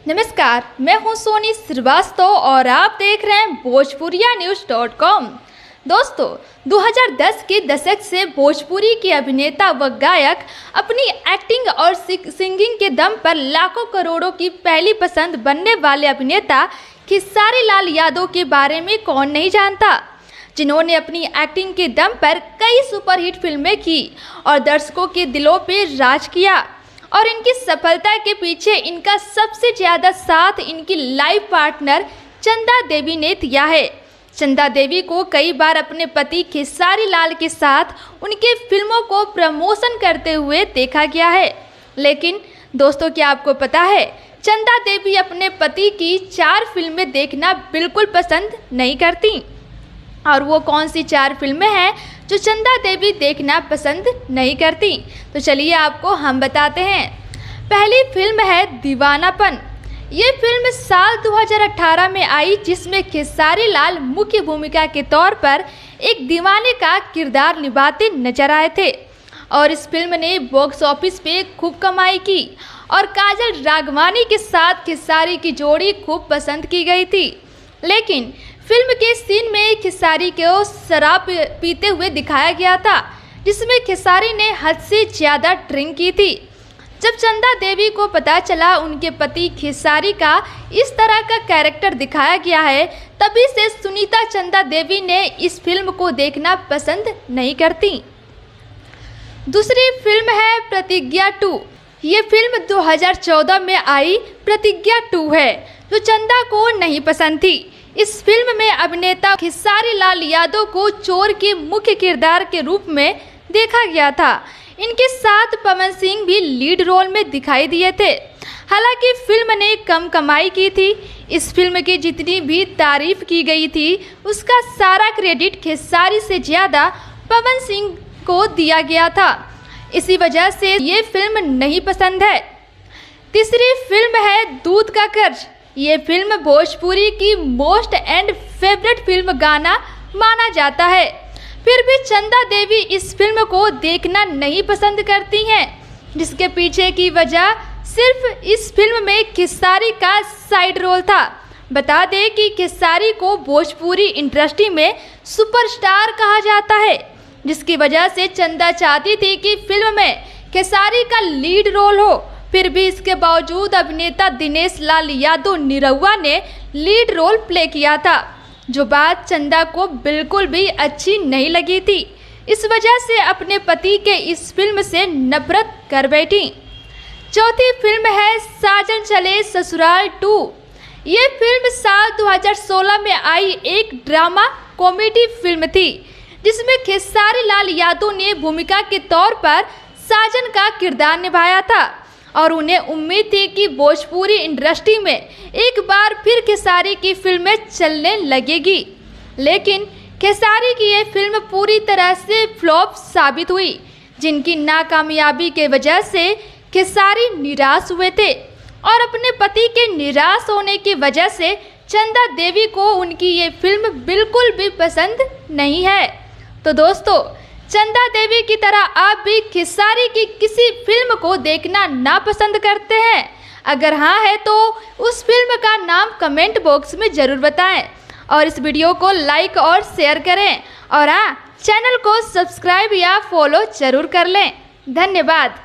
नमस्कार, मैं हूं सोनी श्रीवास्तव और आप देख रहे हैं भोजपुरियान्यूज़.com। दोस्तों, 2010 के दशक से भोजपुरी के अभिनेता व गायक अपनी एक्टिंग और सिंगिंग के दम पर लाखों करोड़ों की पहली पसंद बनने वाले अभिनेता खेसारी लाल यादव के बारे में कौन नहीं जानता, जिन्होंने अपनी एक्टिंग के दम पर कई सुपरहिट फिल्में की और दर्शकों के दिलों पर राज किया। और इनकी सफलता के पीछे इनका सबसे ज़्यादा साथ इनकी लाइफ पार्टनर चंदा देवी ने दिया है। चंदा देवी को कई बार अपने पति खेसारी लाल के साथ उनके फिल्मों को प्रमोशन करते हुए देखा गया है। लेकिन दोस्तों, क्या आपको पता है, चंदा देवी अपने पति की 4 फिल्में देखना बिल्कुल पसंद नहीं करती। और वो कौन सी 4 फिल्में हैं जो चंदा देवी देखना पसंद नहीं करती? तो चलिए आपको हम बताते हैं। पहली फिल्म है दीवानापन। ये फिल्म साल 2018 में आई, जिसमें खेसारी लाल मुख्य भूमिका के तौर पर एक दीवाने का किरदार निभाते नजर आए थे। और इस फिल्म ने बॉक्स ऑफिस पे खूब कमाई की और काजल राघवानी के साथ खेसारी की जोड़ी खूब पसंद की गई थी। लेकिन फिल्म के सीन में खेसारी को शराब पीते हुए दिखाया गया था, जिसमें खेसारी ने हद से ज़्यादा ड्रिंक की थी। जब चंदा देवी को पता चला उनके पति खेसारी का इस तरह का कैरेक्टर दिखाया गया है, तभी से सुनीता चंदा देवी ने इस फिल्म को देखना पसंद नहीं करती। दूसरी फिल्म है प्रतिज्ञा 2। ये फिल्म 2014 में आई प्रतिज्ञा 2 है, जो चंदा को नहीं पसंद थी। इस फिल्म में अभिनेता खेसारी लाल यादव को चोर के मुख्य किरदार के रूप में देखा गया था। इनके साथ पवन सिंह भी लीड रोल में दिखाई दिए थे। हालांकि फिल्म ने कम कमाई की थी। इस फिल्म की जितनी भी तारीफ की गई थी, उसका सारा क्रेडिट खेसारी से ज़्यादा पवन सिंह को दिया गया था। इसी वजह से ये फिल्म नहीं पसंद है। तीसरी फिल्म है दूध का कर्ज। ये फिल्म भोजपुरी की मोस्ट एंड फेवरेट फिल्म गाना माना जाता है। फिर भी चंदा देवी इस फिल्म को देखना नहीं पसंद करती हैं, जिसके पीछे की वजह सिर्फ इस फिल्म में खेसारी का साइड रोल था। बता दें कि खेसारी को भोजपुरी इंडस्ट्री में सुपरस्टार कहा जाता है, जिसकी वजह से चंदा चाहती थी कि फिल्म में खेसारी का लीड रोल हो। फिर भी इसके बावजूद अभिनेता दिनेश लाल यादव निरहुआ ने लीड रोल प्ले किया था, जो बात चंदा को बिल्कुल भी अच्छी नहीं लगी थी। इस वजह से अपने पति के इस फिल्म से नफरत कर बैठी। चौथी फिल्म है साजन चले ससुराल 2। ये फिल्म साल 2016 में आई एक ड्रामा कॉमेडी फिल्म थी, जिसमें खेसारी लाल यादव ने भूमिका के तौर पर साजन का किरदार निभाया था। और उन्हें उम्मीद थी कि भोजपुरी इंडस्ट्री में एक बार फिर खेसारी की फिल्में चलने लगेगी। लेकिन खेसारी की ये फिल्म पूरी तरह से फ्लॉप साबित हुई, जिनकी नाकामयाबी के वजह से खेसारी निराश हुए थे। और अपने पति के निराश होने की वजह से चंदा देवी को उनकी ये फिल्म बिल्कुल भी पसंद नहीं है। तो दोस्तों, चंदा देवी की तरह आप भी खेसारी की किसी फिल्म को देखना नापसंद करते हैं? अगर हाँ है तो उस फिल्म का नाम कमेंट बॉक्स में ज़रूर बताएं और इस वीडियो को लाइक और शेयर करें। और हाँ, चैनल को सब्सक्राइब या फॉलो ज़रूर कर लें। धन्यवाद।